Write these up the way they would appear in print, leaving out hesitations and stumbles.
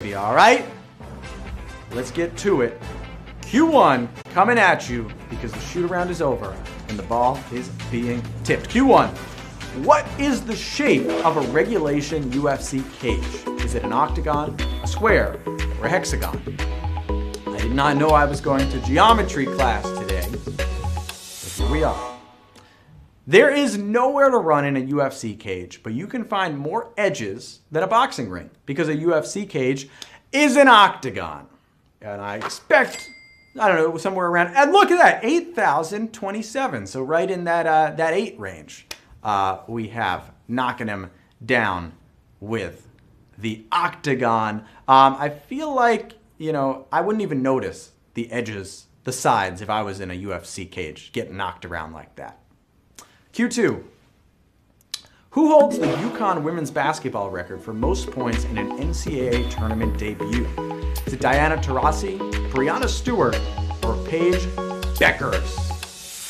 crazy, all right? Let's get to it. Q1 coming at you because the shoot-around is over and the ball is being tipped. Q1, what is the shape of a regulation UFC cage? Is it an octagon, a square, or a hexagon? I did not know I was going to geometry class today, but here we are. There is nowhere to run in a UFC cage, but you can find more edges than a boxing ring because a UFC cage is an octagon. And I expect, I don't know, somewhere around, and look at that, 8,027. So right in that 8 range, we have knocking him down with the octagon. I feel like, you know, I wouldn't even notice the edges, the sides, if I was in a UFC cage getting knocked around like that. Q2. Who holds the UConn women's basketball record for most points in an NCAA tournament debut? Is it Diana Taurasi, Brianna Stewart, or Paige Beckers?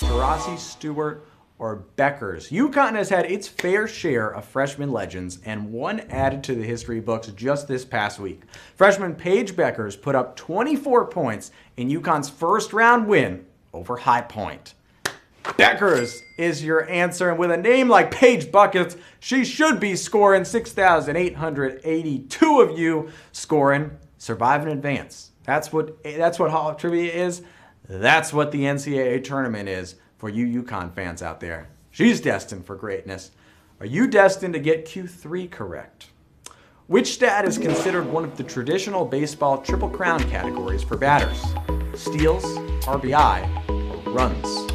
Taurasi, Stewart, or Beckers? UConn has had its fair share of freshman legends and one added to the history books just this past week. Freshman Paige Beckers put up 24 points in UConn's first round win over High Point. Beckers is your answer, and with a name like Paige Buckets, she should be scoring 6,882 of you scoring Survive and Advance. That's what HoT Trivia is. That's what the NCAA tournament is for you UConn fans out there. She's destined for greatness. Are you destined to get Q3 correct? Which stat is considered one of the traditional baseball Triple Crown categories for batters? Steals, RBI, or runs?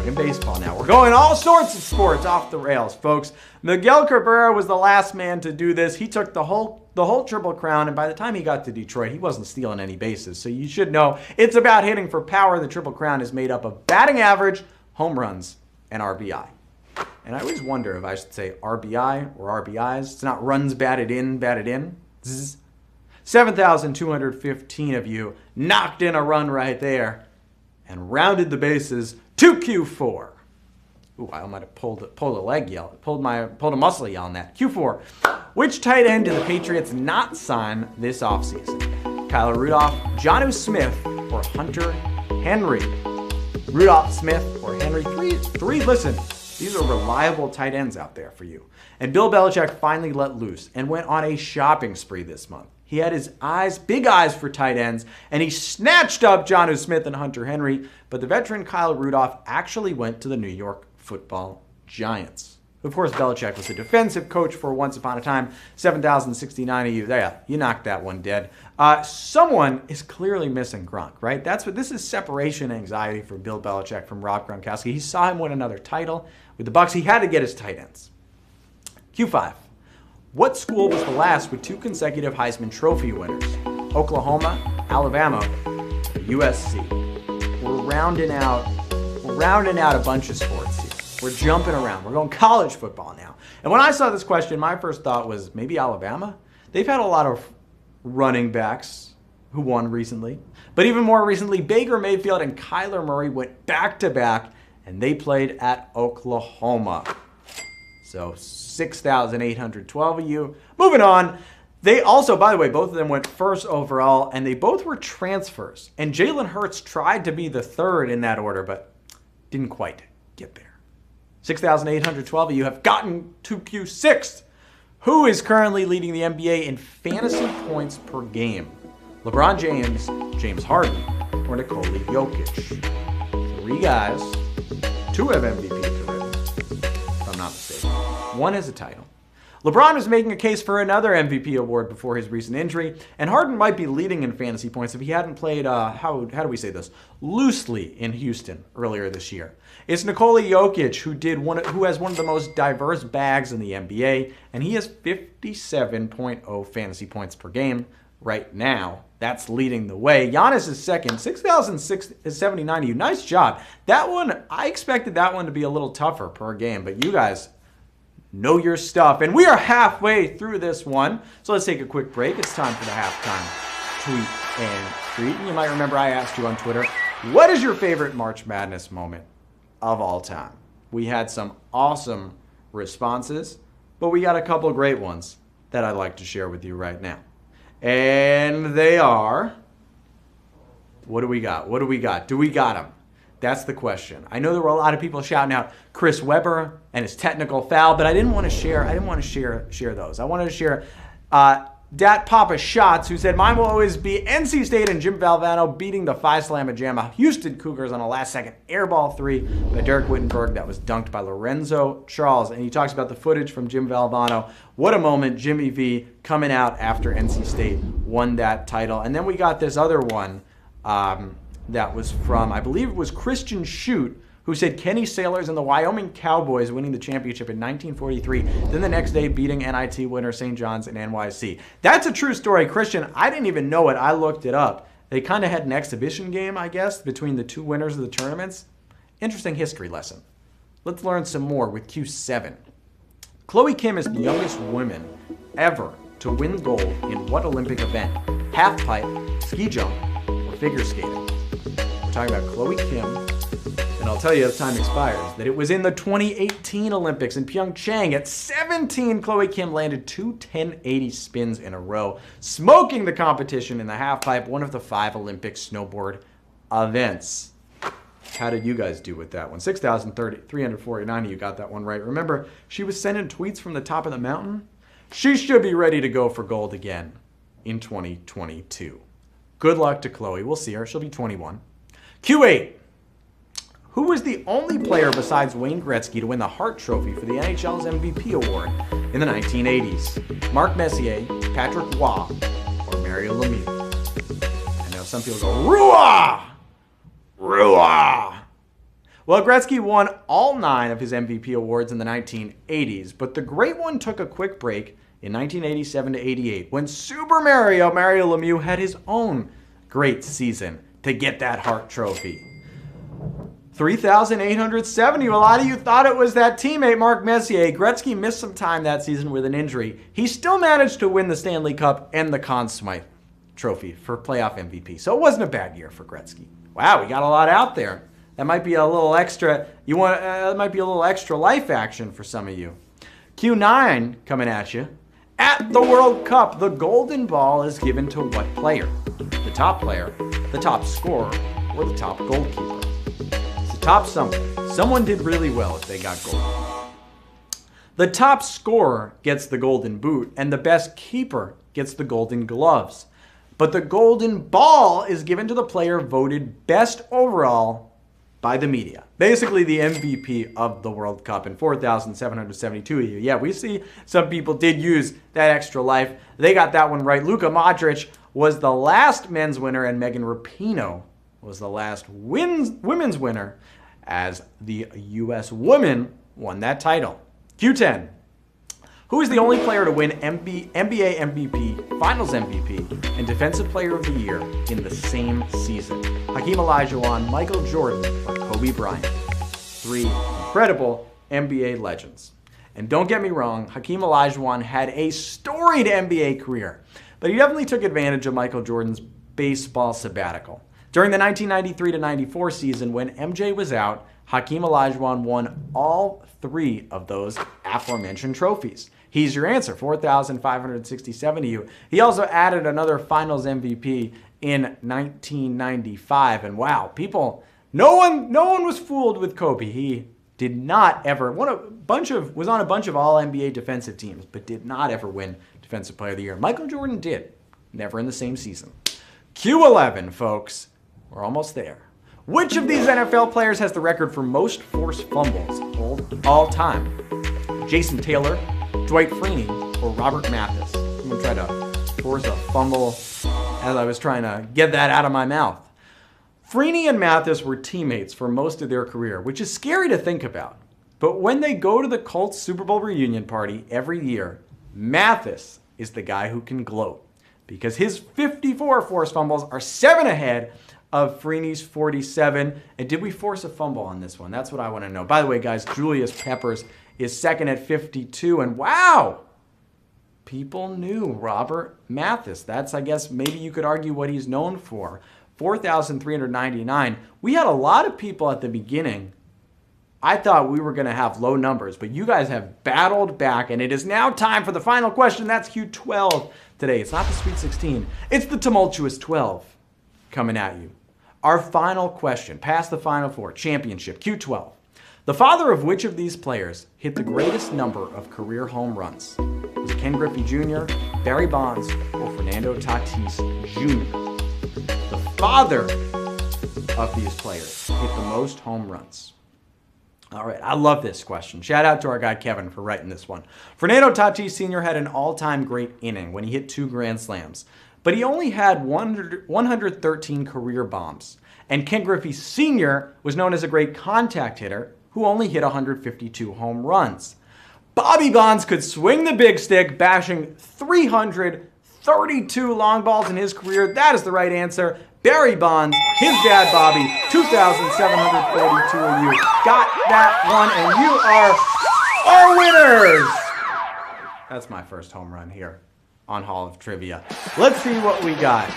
In baseball now. We're going all sorts of sports off the rails, folks. Miguel Cabrera was the last man to do this. He took the whole Triple Crown, and by the time he got to Detroit, he wasn't stealing any bases. So you should know it's about hitting for power. The Triple Crown is made up of batting average, home runs, and RBI. And I always wonder if I should say RBI or RBIs. It's not runs batted in. Zzz. 7,215 of you knocked in a run right there and rounded the bases to Q4. Ooh, I might have pulled a muscle yell on that. Q4. Which tight end did the Patriots not sign this offseason? Kyler Rudolph, Jonnu Smith, or Hunter Henry? Rudolph, Smith, or Henry? Three, listen, these are reliable tight ends out there for you. And Bill Belichick finally let loose and went on a shopping spree this month. He had his big eyes for tight ends, and he snatched up Jonnu Smith and Hunter Henry, but the veteran Kyle Rudolph actually went to the New York Football Giants. Of course, Belichick was a defensive coach for once upon a time. 7,069 of you. Yeah, you knocked that one dead. Someone is clearly missing Gronk, right? This is separation anxiety for Bill Belichick from Rob Gronkowski. He saw him win another title with the Bucs. He had to get his tight ends. Q5. What school was the last with 2 consecutive Heisman Trophy winners? Oklahoma, Alabama, USC. We're rounding out a bunch of sports here. We're jumping around. We're going college football now. And when I saw this question, my first thought was maybe Alabama. They've had a lot of running backs who won recently. But even more recently, Baker Mayfield and Kyler Murray went back-to-back, and they played at Oklahoma. So 6,812 of you. Moving on. They also, by the way, both of them went first overall, and they both were transfers. And Jalen Hurts tried to be the third in that order, but didn't quite get there. 6,812 of you have gotten to Q6. Who is currently leading the NBA in fantasy points per game? LeBron James, James Harden, or Nikola Jokic? 3 guys. 2 have MVPs already, if I'm not mistaken. 1 has a title. LeBron is making a case for another MVP award before his recent injury, and Harden might be leading in fantasy points if he hadn't played, how do we say this, loosely in Houston earlier this year. It's Nikola Jokic who has one of the most diverse bags in the NBA, and he has 57.0 fantasy points per game right now. That's leading the way. Giannis is second, 6,079 of you. Nice job. That one, I expected that one to be a little tougher per game, but you guys know your stuff. And we are halfway through this one. So let's take a quick break. It's time for the halftime tweet and treat. And you might remember I asked you on Twitter, what is your favorite March Madness moment of all time? We had some awesome responses, but we got a couple great ones that I'd like to share with you right now. And they are... What do we got? What do we got? Do we got them? That's the question. I know there were a lot of people shouting out Chris Webber and his technical foul, but I didn't want to share. I didn't want to share those. I wanted to share Dat Papa Shots, who said mine will always be NC State and Jim Valvano beating the Phi Slamma Jamma Houston Cougars on a last-second airball three by Derek Wittenberg that was dunked by Lorenzo Charles. And he talks about the footage from Jim Valvano. What a moment, Jimmy V coming out after NC State won that title. And then we got this other one. That was from, I believe it was Christian Shute, who said Kenny Sailors and the Wyoming Cowboys winning the championship in 1943, then the next day beating NIT winner St. John's and NYC. That's a true story, Christian. I didn't even know it. I looked it up. They kind of had an exhibition game, I guess, between the two winners of the tournaments. Interesting history lesson. Let's learn some more with Q7. Chloe Kim is the youngest woman ever to win gold in what Olympic event? Half pipe, ski jump, or figure skating? We're talking about Chloe Kim, and I'll tell you as time expires that it was in the 2018 Olympics in Pyeongchang. At 17, Chloe Kim landed two 1080 spins in a row, smoking the competition in the halfpipe, one of the 5 Olympic snowboard events. How did you guys do with that one? 6,349 of you got that one right. Remember, she was sending tweets from the top of the mountain. She should be ready to go for gold again in 2022. Good luck to Chloe. We'll see her. She'll be 21. Q8. Who was the only player besides Wayne Gretzky to win the Hart Trophy for the NHL's MVP award in the 1980s? Mark Messier, Patrick Roy, or Mario Lemieux? I know some people go, Roy! Roy! Well, Gretzky won all 9 of his MVP awards in the 1980s, but the great one took a quick break in 1987 to 88 when Super Mario Lemieux had his own great season to get that Hart Trophy. 3,870. A lot of you thought it was that teammate, Mark Messier. Gretzky missed some time that season with an injury. He still managed to win the Stanley Cup and the Conn Smythe Trophy for playoff MVP. So it wasn't a bad year for Gretzky. Wow, we got a lot out there. That might be a little extra. That might be a little extra life action for some of you. Q9 coming at you. At the World Cup, the golden ball is given to what player? The top player, the top scorer, or the top goalkeeper? It's the top someone. Someone did really well if they got gold. The top scorer gets the golden boot, and the best keeper gets the golden gloves. But the golden ball is given to the player voted best overall by the media. Basically the MVP of the World Cup, and 4,772 of you. Yeah, we see some people did use that extra life. They got that one right. Luka Modric was the last men's winner, and Megan Rapinoe was the last women's winner as the U.S. woman won that title. Q10. Who is the only player to win NBA MVP, Finals MVP, and Defensive Player of the Year in the same season? Hakeem Olajuwon, Michael Jordan, or Kobe Bryant? 3 incredible NBA legends. And don't get me wrong, Hakeem Olajuwon had a storied NBA career, but he definitely took advantage of Michael Jordan's baseball sabbatical. During the 1993-94 season, when MJ was out, Hakeem Olajuwon won all 3 of those aforementioned trophies. He's your answer, 4,567 to you. He also added another Finals MVP in 1995. And wow, people, no one was fooled with Kobe. He did not ever, was on a bunch of all-NBA defensive teams, but did not ever win Defensive Player of the Year. Michael Jordan did, never in the same season. Q11, folks. We're almost there. Which of these NFL players has the record for most forced fumbles all time? Jason Taylor, Dwight Freeney, or Robert Mathis? I'm going to try to force a fumble as I was trying to get that out of my mouth. Freeney and Mathis were teammates for most of their career, which is scary to think about. But when they go to the Colts Super Bowl reunion party every year, Mathis is the guy who can gloat because his 54 forced fumbles are 7 ahead of Freeney's 47. And did we force a fumble on this one? That's what I want to know. By the way, guys, Julius Peppers is second at 52. And wow, people knew Robert Mathis. That's, I guess, maybe you could argue what he's known for. 4,399. We had a lot of people at the beginning I thought we were going to have low numbers, but you guys have battled back, and it is now time for the final question. That's Q12 today. It's not the Sweet 16. It's the tumultuous 12 coming at you. Our final question, past the Final Four, championship, Q12. The father of which of these players hit the greatest number of career home runs? Was it Ken Griffey Jr., Barry Bonds, or Fernando Tatis Jr.? The father of these players hit the most home runs. All right, I love this question. Shout out to our guy Kevin for writing this one. Fernando Tatis Sr. had an all-time great inning when he hit 2 grand slams, but he only had 113 career bombs. And Ken Griffey Sr. was known as a great contact hitter who only hit 152 home runs. Bobby Bonds could swing the big stick, bashing 332 long balls in his career. That is the right answer. Barry Bonds, his dad Bobby, 2,742 of you got that one, and you are our winners. That's my first home run here on Hall of Trivia. Let's see what we got.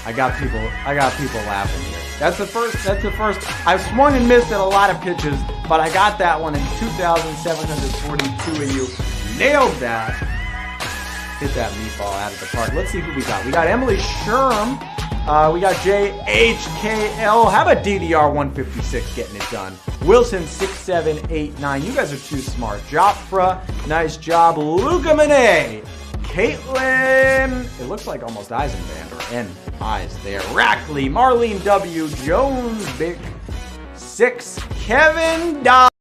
I got people laughing here. That's the first. I've swung and missed at a lot of pitches, but I got that one, and 2,742 of you nailed that. Hit that meatball out of the park. Let's see who we got. We got Emily Sherm. We got JHKL. How about DDR 156 getting it done? Wilson 6789. You guys are too smart. Jopra, nice job. Luca Monet. Caitlin. It looks like almost Eisenband or N eyes there. Rackley, Marlene W. Jones, Big 6. Kevin Dodd.